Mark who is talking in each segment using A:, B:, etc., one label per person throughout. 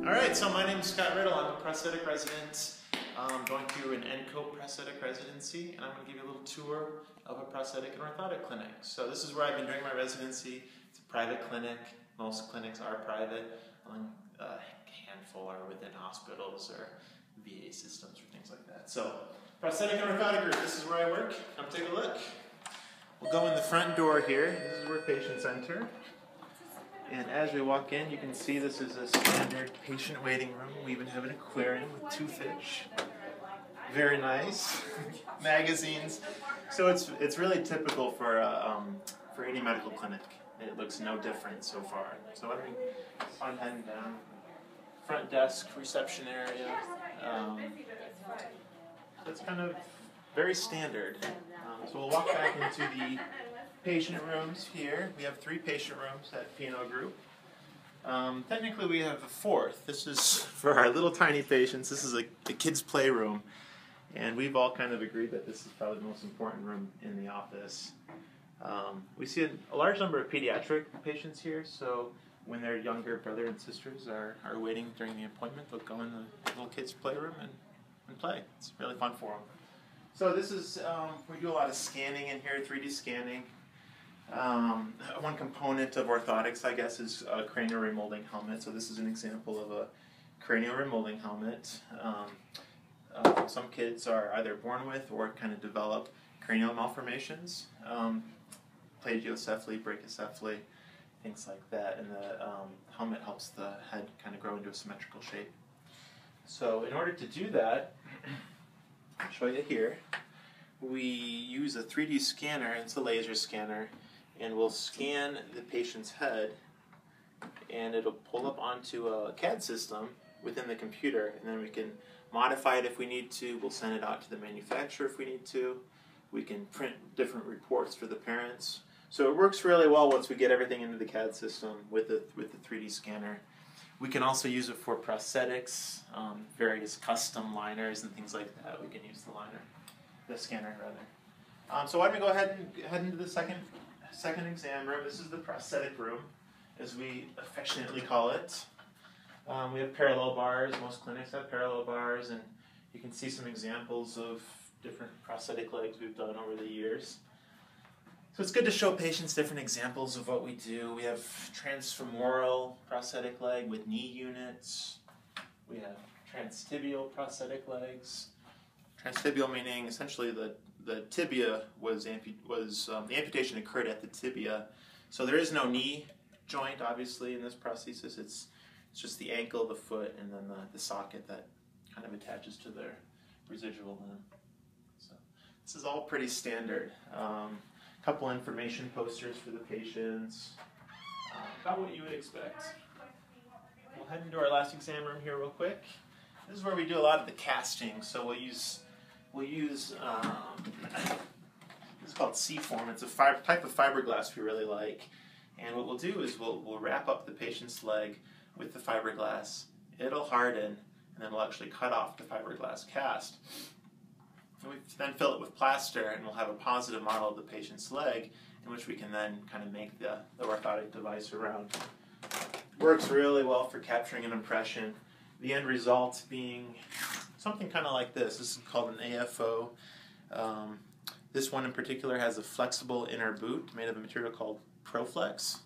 A: Alright, so my name is Scott Riddle. I'm a prosthetic resident going through an NCO prosthetic residency, and I'm going to give you a little tour of a prosthetic and orthotic clinic. So this is where I've been doing my residency. It's a private clinic. Most clinics are private. A handful are within hospitals or VA systems or things like that. So, Prosthetic and Prosthetic Group, this is where I work. Come take a look. We'll go in the front door here. This is where patients enter. And as we walk in, you can see this is a standard patient waiting room. We even have an aquarium with 2 fish. Very nice. Magazines. So it's really typical for any medical clinic. It looks no different so far. So let me on heading down. Front desk, reception area. So it's kind of very standard. So we'll walk back into the patient rooms here. We have 3 patient rooms at P&O Group. Technically we have a 4th. This is for our little tiny patients. This is a kids' playroom. And we've all kind of agreed that this is probably the most important room in the office. We see a large number of pediatric patients here, so when their younger brother and sisters are waiting during the appointment, they'll go in the little kids' playroom and play. It's really fun for them. So this is, we do a lot of scanning in here, 3D scanning. One component of orthotics, I guess, is a cranial remolding helmet. So this is an example of a cranial remolding helmet. Some kids are either born with or kind of develop cranial malformations, plagiocephaly, brachycephaly, things like that. And the helmet helps the head kind of grow into a symmetrical shape. So in order to do that, I'll show you here. We use a 3D scanner. It's a laser scanner. And we'll scan the patient's head, and it'll pull up onto a CAD system within the computer, and then we can modify it if we need to. We'll send it out to the manufacturer if we need to. We can print different reports for the parents. So it works really well once we get everything into the CAD system with the 3D scanner. We can also use it for prosthetics, various custom liners and things like that. We can use the scanner rather. So why don't we go ahead and head into the second exam room. This is the prosthetic room, as we affectionately call it. We have parallel bars. Most clinics have parallel bars, and you can see some examples of different prosthetic legs we've done over the years. So it's good to show patients different examples of what we do. We have transfemoral prosthetic leg with knee units. We have transtibial prosthetic legs. Transtibial meaning essentially the tibia the amputation occurred at the tibia. So there is no knee joint, obviously, in this prosthesis. It's just the ankle, the foot, and then the socket that kind of attaches to their residual limb. So this is all pretty standard. Couple information posters for the patients, about what you would expect. We'll head into our last exam room here real quick. This is where we do a lot of the casting. So we'll use this is called C-form. It's a type of fiberglass we really like. And what we'll do is we'll wrap up the patient's leg with the fiberglass. It'll harden, and then we'll actually cut off the fiberglass cast. And we then fill it with plaster, and we'll have a positive model of the patient's leg, in which we can then kind of make the orthotic device around. Works really well for capturing an impression. The end result being something kind of like this. This is called an AFO. This one in particular has a flexible inner boot made of a material called Proflex.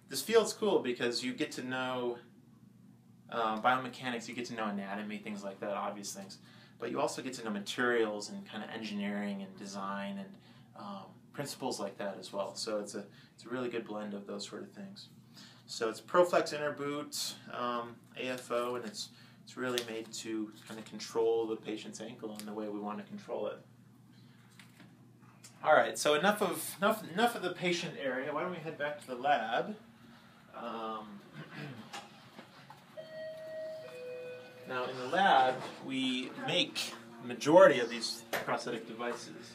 A: This field's cool because you get to know biomechanics, you get to know anatomy, things like that, obvious things. But you also get to know materials and kind of engineering and design and principles like that as well. So it's a really good blend of those sort of things. So it's Proflex inner boot, AFO, and it's really made to kind of control the patient's ankle in the way we want to control it. All right, so enough of the patient area. Why don't we head back to the lab? Now in the lab, we make the majority of these prosthetic devices.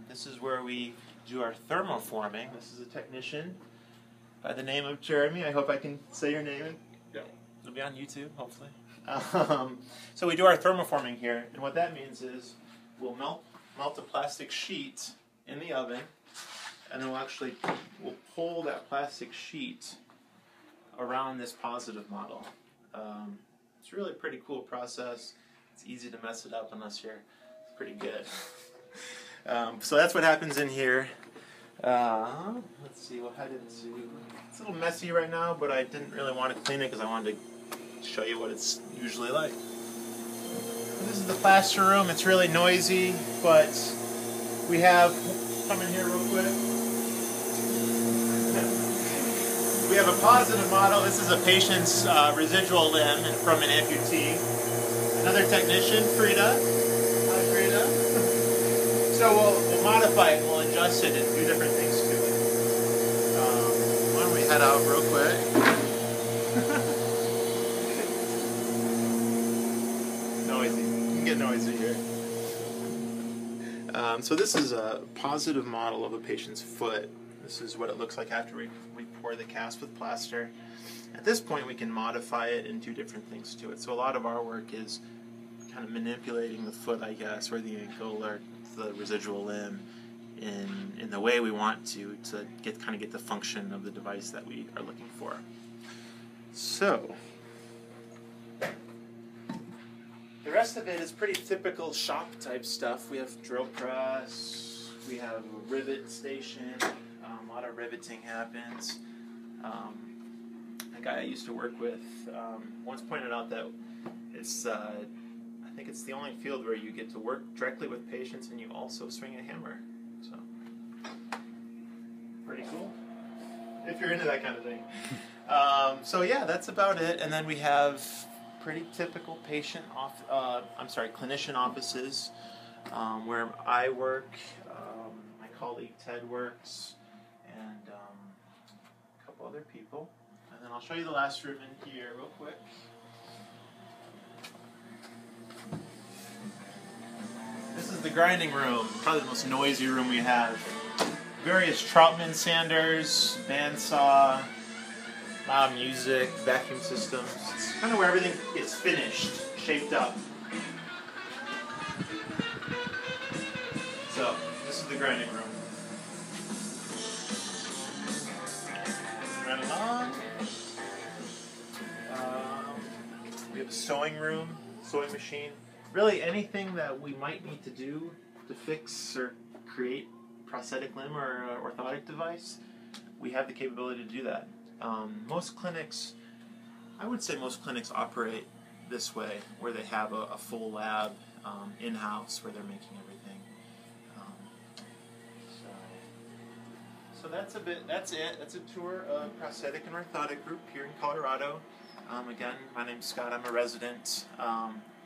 A: This is where we do our thermoforming. This is a technician by the name of Jeremy. I hope I can say your name. Yeah. It'll be on YouTube, hopefully. So we do our thermoforming here, and what that means is we'll melt a plastic sheet in the oven, and then we'll pull that plastic sheet around this positive model. It's really a pretty cool process. It's easy to mess it up unless you're pretty good. So that's what happens in here. Let's see, we'll head into... It's a little messy right now, but I didn't really want to clean it because I wanted to show you what it's usually like. This is the plaster room. It's really noisy, but we have... Come in here real quick. We have a positive model. This is a patient's residual limb from an amputee. Another technician, Frida. Hi, Frida. So we'll modify it, we'll adjust it, and do different things to it. Why don't we head out real quick? Noisy. You can get noisy here. So this is a positive model of a patient's foot. This is what it looks like after we pour the cast with plaster. At this point we can modify it and do different things to it. So a lot of our work is kind of manipulating the foot, I guess, or the ankle or the residual limb in the way we want to get the function of the device that we are looking for. So the rest of it is pretty typical shop type stuff. We have drill press, we have a rivet station, a lot of riveting happens. A guy I used to work with once pointed out that it's I think it's the only field where you get to work directly with patients and you also swing a hammer. So pretty cool if you're into that kind of thing. So yeah, that's about it. And then we have pretty typical clinician offices where I work, my colleague Ted works, and a couple other people. And then I'll show you the last room in here real quick. This is the grinding room, probably the most noisy room we have. Various Troutman sanders, bandsaw, loud music, vacuum systems. It's kind of where everything gets finished, shaped up. So, this is the grinding room. Right along. We have a sewing room, sewing machine. Really anything that we might need to do to fix or create prosthetic limb or orthotic device, we have the capability to do that. Most clinics, I would say most clinics operate this way, where they have a full lab in-house where they're making everything. So that's it. That's a tour of Prosthetic and Orthotic Group here in Colorado. Again, my name's Scott. I'm a resident,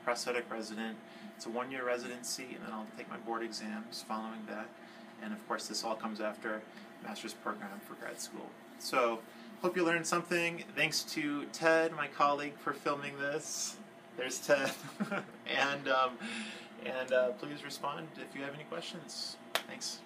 A: prosthetic resident. It's a 1-year residency, and then I'll take my board exams following that. And of course, this all comes after master's program for grad school. So, hope you learned something. Thanks to Ted, my colleague, for filming this. There's Ted. and please respond if you have any questions. Thanks.